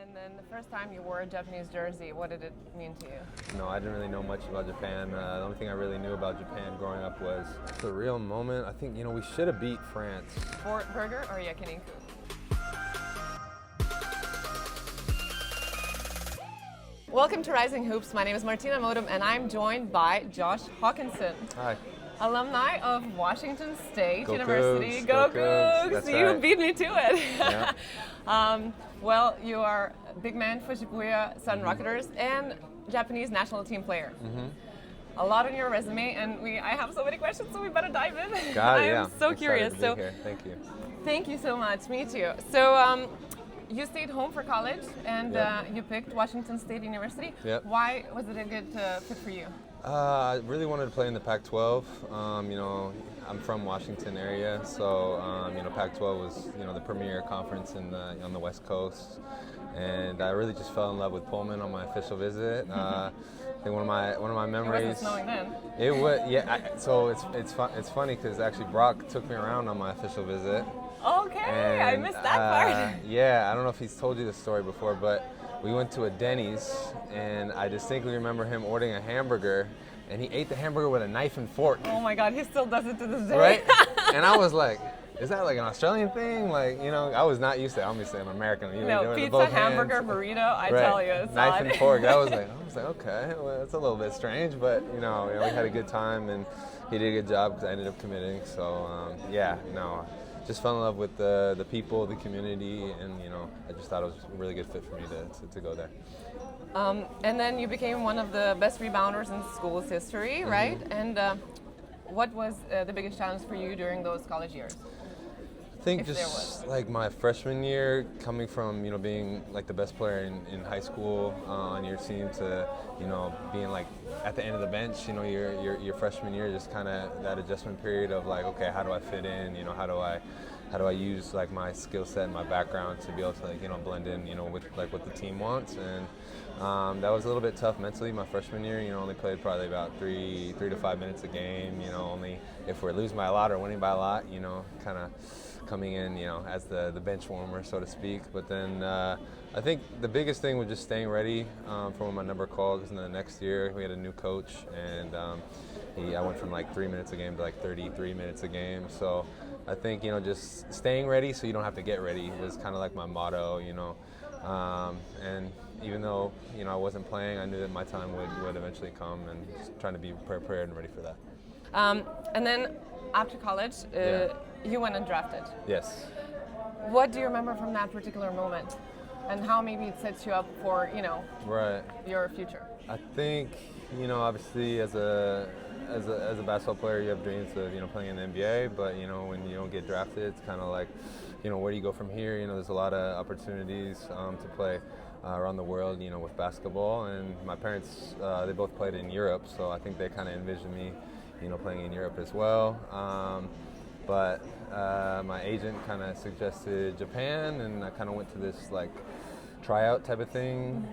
And then the first time you wore a Japanese jersey, what did it mean to you? No, I didn't really know much about Japan. The only thing I really knew about Japan growing up was the real moment. I think, we should have beat France. Burger or yakiniku? Welcome to Rising Hoops. My name is Martina Motum and I'm joined by Josh Hawkinson. Hi. Alumni of Washington State Go University. Cougs, Go go Cougs! Cougs. That's You right. beat me to it. Yeah. Well, you are a big man for Shibuya Sun Rocketers and Japanese national team player. A lot on your resume, and I have so many questions, so we better dive in. Got it, I'm yeah. so Excited curious. to be here. Thank you. Thank you so much. Me too. So you stayed home for college, and Yep. you picked Washington State University. Yep. Why was it a good fit for you? I really wanted to play in the Pac-12. I'm from Washington area, so Pac-12 was the premier conference on the West Coast, and I really just fell in love with Pullman on my official visit. I think one of my memories. It wasn't snowing then. It was, yeah. So it's funny because actually Brock took me around on my official visit. Okay, I missed that part. Yeah, I don't know if he's told you this story before, but we went to a Denny's, and I distinctly remember him ordering a hamburger, and he ate the hamburger with a knife and fork. Oh my God, he still does it to this day. Right? And I was like, is that like an Australian thing? Like, I was not used to it. Obviously, I'm American. You No, do it with pizza, both hamburger, hands. burrito, I Right. tell you, it's Knife odd. and fork. I was like, okay, well, that's a little bit strange, but we had a good time, and he did a good job because I ended up committing. So just fell in love with the people, the community, and I just thought it was a really good fit for me to go there. And then you became one of the best rebounders in school's history, right? And what was the biggest challenge for you during those college years? I think If there just like my freshman year, coming from being like the best player in high school on your team to being like at the end of the bench, your freshman year, just kind of that adjustment period of like, okay, how do I fit in? How do I use like my skill set and my background to be able to blend in with like what the team wants, and that was a little bit tough mentally my freshman year. Only played probably about 3 to 5 minutes a game. Only if we're losing by a lot or winning by a lot. Kind of coming in, as the bench warmer, so to speak. But then I think the biggest thing was just staying ready for when my number called. Because in the next year we had a new coach, and I went from like 3 minutes a game to like 33 minutes a game. So I think just staying ready so you don't have to get ready was kind of like my motto. And even though I wasn't playing, I knew that my time would eventually come, and just trying to be prepared and ready for that. And then after college, you went undrafted. Yes. What do you remember from that particular moment, and how maybe it sets you up for Right. your future? I think obviously as a basketball player, you have dreams of playing in the NBA, but when you don't get drafted, it's kind of like where do you go from here? There's a lot of opportunities to play around the world, with basketball, and my parents they both played in Europe, so I think they kind of envisioned me playing in Europe as well. But my agent kind of suggested Japan, and I kind of went to this like tryout type of thing.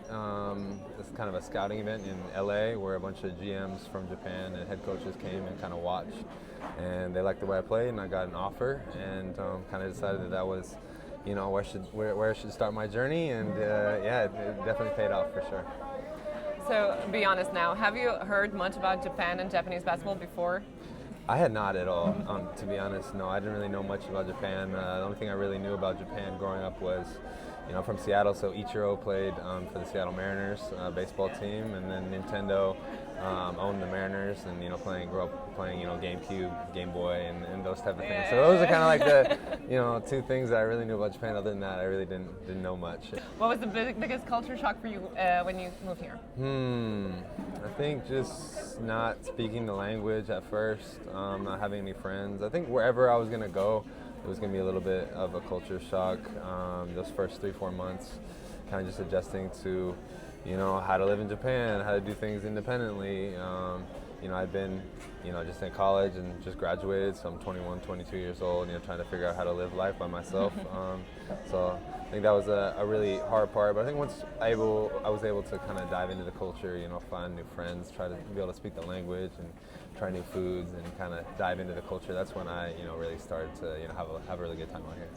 It's kind of a scouting event in LA where a bunch of GMs from Japan and head coaches came and kind of watched, and they liked the way I played, and I got an offer, and kind of decided that was where I should start my journey, and it definitely paid off for sure. So be honest now, have you heard much about Japan and Japanese basketball before? I had not at all, to be honest. No, I didn't really know much about Japan. The only thing I really knew about Japan growing up was, I'm from Seattle, so Ichiro played for the Seattle Mariners baseball team, and then Nintendo owned the Mariners, and grew up playing GameCube, Game Boy, and those type of things. So those are kind of like the two things that I really knew about Japan. Other than that, I really didn't know much. What was the biggest culture shock for you when you moved here? I think just not speaking the language at first, not having any friends. I think wherever I was gonna go, it was going to be a little bit of a culture shock. Those first 3-4 months, kind of just adjusting to, how to live in Japan, how to do things independently. I'd been, just in college and just graduated, so I'm 21, 22 years old, trying to figure out how to live life by myself. So I think that was a really hard part, but I think once I was able to kind of dive into the culture, find new friends, try to be able to speak the language and try new foods and kind of dive into the culture, that's when I, really started to, have a really good time out here.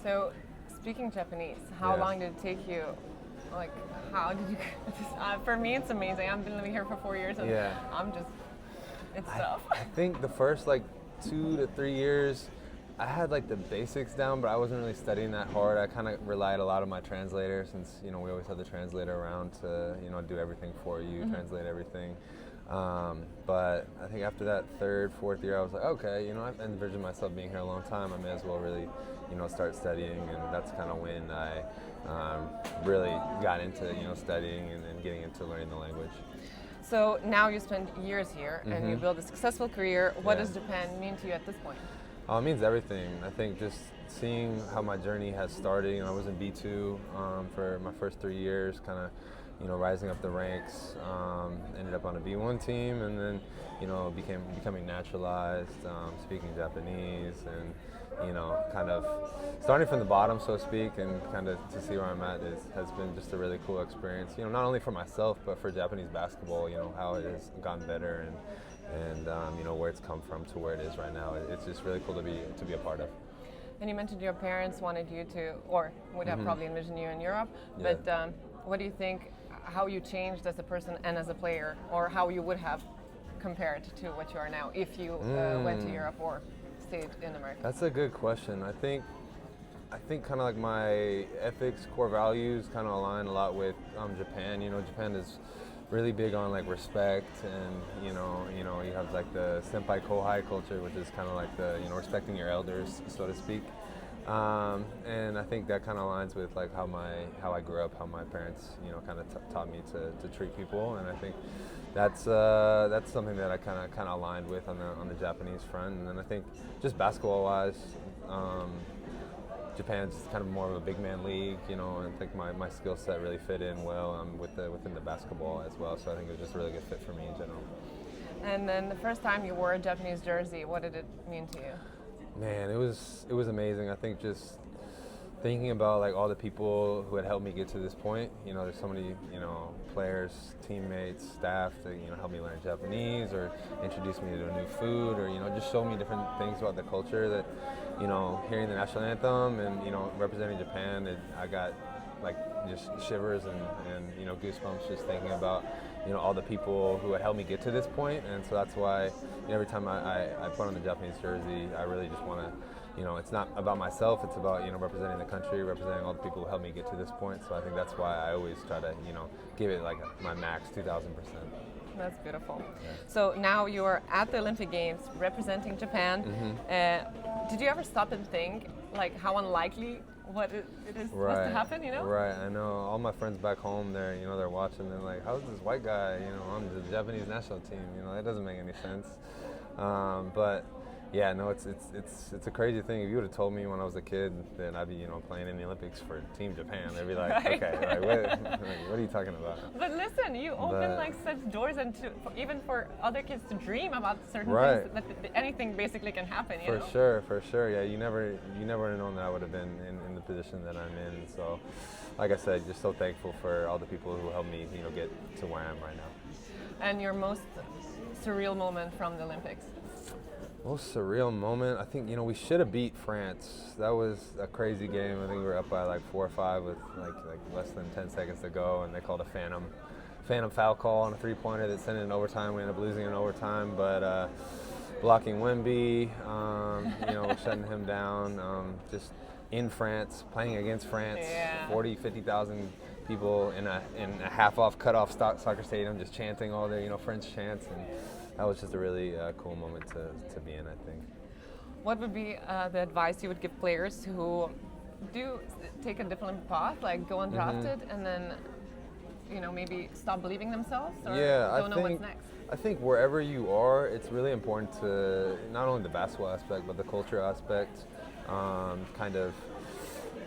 So speaking Japanese, how long did it take you Like, how did you? For me, it's amazing. I've been living here for 4 years, and Yeah. it's tough. I think the first like 2 to 3 years, I had like the basics down, but I wasn't really studying that hard. I kind of relied a lot on my translator, since we always have the translator around to do everything for you, translate everything. But I think after that third, fourth year, I was like, okay, I've envisioned myself being here a long time. I may as well really, start studying, and that's kind of when I really got into, studying and getting into learning the language. So now you spend years here, and you build a successful career. What does Japan mean to you at this point? It means everything. I think just seeing how my journey has started. I was in B2 for my first 3 years, kind of, rising up the ranks. Ended up on a B1 team, and then, becoming naturalized, speaking Japanese, and kind of starting from the bottom, so to speak, and kind of to see where I'm at has been just a really cool experience. Not only for myself, but for Japanese basketball. How it has gotten better, and where it's come from to where it is right now. It's just really cool to be a part of. And you mentioned your parents wanted you to, or would have probably envisioned you in Europe. Yeah. But what do you think? How you changed as a person and as a player, or how you would have compared to what you are now if you went to Europe or stayed in America? That's a good question. I think kind of like my ethics, core values kind of align a lot with Japan. Japan is really big on like respect, and you have like the senpai kohai culture, which is kind of like the respecting your elders, so to speak. And I think that kind of aligns with like how I grew up, how my parents kind of taught me to treat people, and I think that's something that I kind of aligned with on the Japanese front. And then I think just basketball wise, Japan's kind of more of a big man league, and I think my skill set really fit in well within the basketball as well. So I think it was just a really good fit for me in general. And then the first time you wore a Japanese jersey, what did it mean to you? Man, it was amazing. I think just thinking about like all the people who had helped me get to this point. There's so many players, teammates, staff to help me learn Japanese, or introduce me to a new food, or just show me different things about the culture. That hearing the national anthem and representing Japan, I got like just shivers and goosebumps just thinking about all the people who had helped me get to this point. And so that's why every time I put on the Japanese jersey, I really just want to, it's not about myself, it's about representing the country, representing all the people who helped me get to this point. So I think that's why I always try to give it like my max 2,000%. That's beautiful. Yeah. So now you're at the Olympic Games representing Japan. Did you ever stop and think like how unlikely what it is supposed to happen, Right, I know. All my friends back home, they're watching, they're like, how's this white guy, on the Japanese national team? That doesn't make any sense. But yeah, no, it's a crazy thing. If you would have told me when I was a kid that I'd be, playing in the Olympics for Team Japan, they'd be like, right. Okay, like, what are you talking about? But listen, you open like such doors, and even for other kids to dream about certain Right. things, that anything basically can happen. For sure. Yeah, you never would have known that I would have been in the position that I'm in. So, like I said, just so thankful for all the people who helped me, get to where I am right now. And your most surreal moment from the Olympics? Most surreal moment, I think, we should have beat France. That was a crazy game. I think we were up by like 4 or 5 with like less than 10 seconds to go, and they called a phantom foul call on a three-pointer that sent it in overtime. We ended up losing in overtime, but blocking Wemby, shutting him down, just in France, playing against France, 40, 50,000 people in a half-off, cut-off soccer stadium, just chanting all their French chants, and that was just a really cool moment to be in, I think. What would be the advice you would give players who do take a different path, like go undrafted, and then maybe stop believing themselves, or don't know what's next? I think wherever you are, it's really important to not only the basketball aspect, but the culture aspect, kind of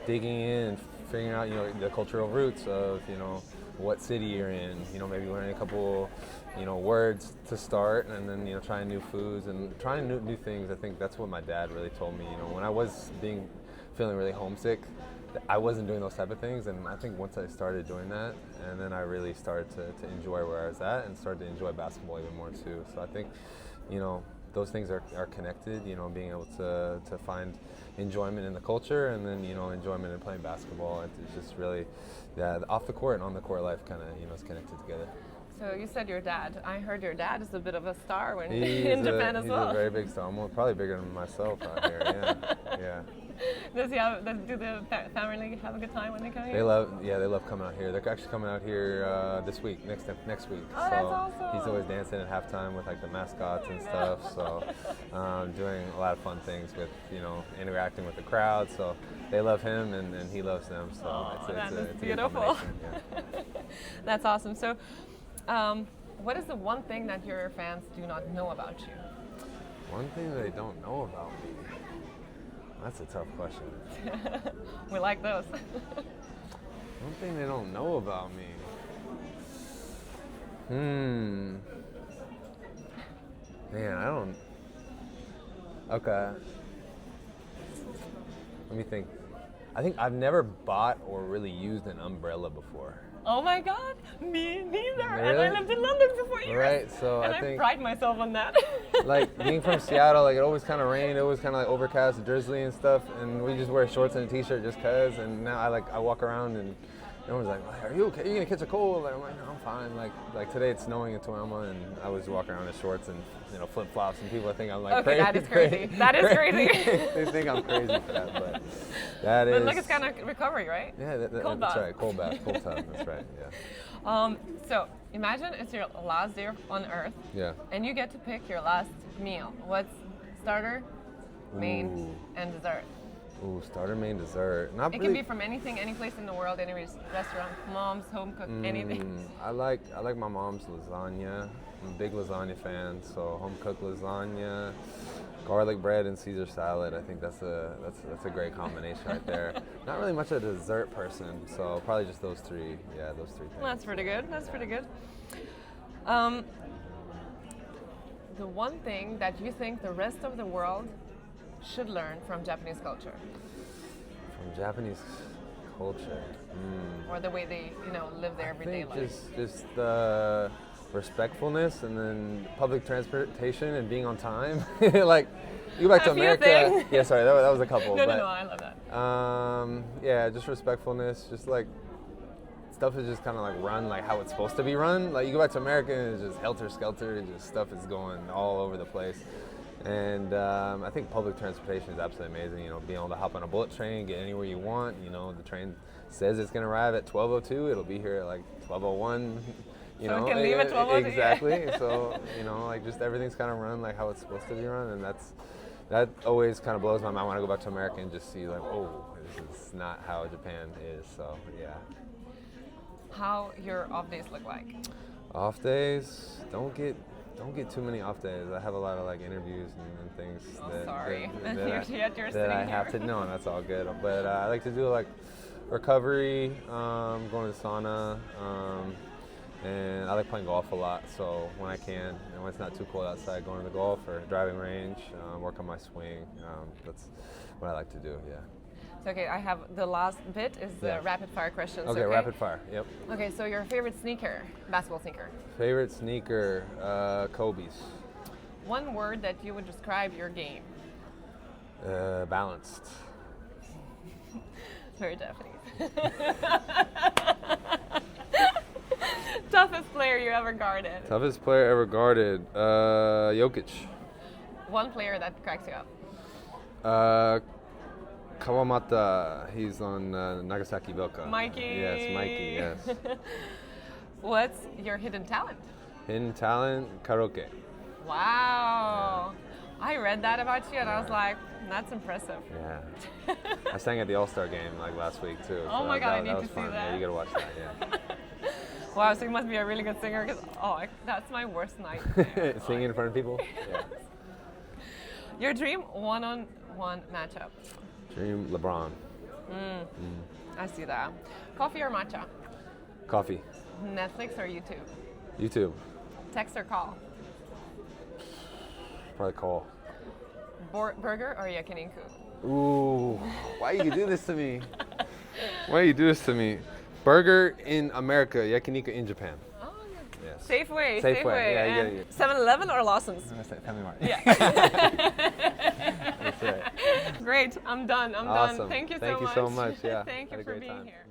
digging in and figuring out, the cultural roots of, what city you're in, maybe learning a couple, words to start, and then, trying new foods and trying new things. I think that's what my dad really told me, when I was feeling really homesick, I wasn't doing those type of things. And I think once I started doing that, and then I really started to enjoy where I was at and started to enjoy basketball even more too. So I think, those things are connected. You know, being able to find enjoyment in the culture, and then enjoyment in playing basketball. It's just really, off the court and on the court life kind of is connected together. So you said your dad. I heard your dad is a bit of a star when in Japan as well. He's a very big star. Probably bigger than myself out here. Yeah. Do the family have a good time when they come here? They love coming out here. They're actually coming out here this week, next week. Oh, that's awesome. He's always dancing at halftime with like the mascots and stuff. So doing a lot of fun things with interacting with the crowd. So they love him and he loves them. So it's beautiful. Yeah. That's awesome. So, what is the one thing that your fans do not know about you? One thing they don't know about me. That's a tough question. We like those. One thing they don't know about me. Man, I don't. Okay. Let me think. I think I've never bought or really used an umbrella before. Oh my God, me neither. Really? And I lived in London for 4 years. Right, so and I think pride myself on that. like being from Seattle, like it always kind of rained, it was kind of like overcast, drizzly and stuff, and we just wear shorts and a t-shirt just cause. And now I walk around and everyone's like, "Are you okay? Are you gonna catch a cold?" Like, I'm like, "No, I'm fine." Like today it's snowing in Toyama, and I was walking around in shorts and flip flops, and people think I'm like crazy. That is crazy. That is crazy. They think I'm crazy for that, but But look, it's kind of recovery, right? Yeah, cold that's bath. right. Cold bath, cold tub. That's right. Yeah. So imagine it's your last day on Earth. Yeah. And you get to pick your last meal. What's starter, main, and dessert? Ooh, starter, main, dessert. It can be from anything, any place in the world, any restaurant, mom's, home cooked, anything. I like my mom's lasagna. I'm a big lasagna fan, so home cooked lasagna, garlic bread, and Caesar salad. I think that's a great combination right there. Not really much of a dessert person, so probably just those three. Yeah, those three things. Well, that's pretty good. That's pretty good. The one thing that you think the rest of the world should learn from Japanese culture? From Japanese culture, or the way they live their everyday life. Just the respectfulness, and then public transportation and being on time. Like you go back to America. Things. Yeah, sorry, that was a couple. No, I love that. Yeah, just respectfulness. Just like stuff is just kind of like run like how it's supposed to be run. Like you go back to America and it's just helter skelter, and just stuff is going all over the place. And I think public transportation is absolutely amazing. Being able to hop on a bullet train, get anywhere you want. The train says it's going to arrive at 12:02. It'll be here at like 12:01. So it can leave at 12:02. Exactly. So like just everything's kind of run like how it's supposed to be run, and that always kind of blows my mind when I go back to America and just see like, oh, this is not how Japan is. So yeah. How your off days look like? Off days, don't get too many off days. I have a lot of like interviews and things that I have to know, and that's all good. But I like to do like recovery, going to the sauna, and I like playing golf a lot. So when I can, and when it's not too cold outside, going to the golf or driving range, work on my swing. That's what I like to do. Yeah. Okay, I have the last bit is the rapid fire questions. Okay, rapid fire. Yep. Okay, so your favorite sneaker, basketball sneaker? Favorite sneaker, Kobe's. One word that you would describe your game? Balanced. Very Japanese. Toughest player you ever guarded? Toughest player ever guarded, Jokic. One player that cracks you up? Kawamata, he's on Nagasaki Belka. Mikey. Yes, Mikey, yes. What's your hidden talent? Hidden talent, karaoke. Wow. Yeah. I read that about you and I was like, that's impressive. Yeah. I sang at the All-Star game like last week too. Oh so my God, I need to see that. Yeah, you gotta watch that, yeah. Wow, so you must be a really good singer because, that's my worst nightmare. Singing in front of people? Yeah. Your dream one-on-one matchup? Dream LeBron. I see that. Coffee or matcha? Coffee. Netflix or YouTube? YouTube. Text or call? Probably call. Burger or yakiniku? Ooh, why you do this to me? Why you do this to me? Burger in America, yakiniku in Japan. Oh, Yes. Safeway. Yeah, And 7-Eleven or Lawson's? Family Mart. Yeah. That's right. Great. I'm done. Awesome. Thank you so much. Thank you so much. Yeah. Thank Had you a for great being time. here.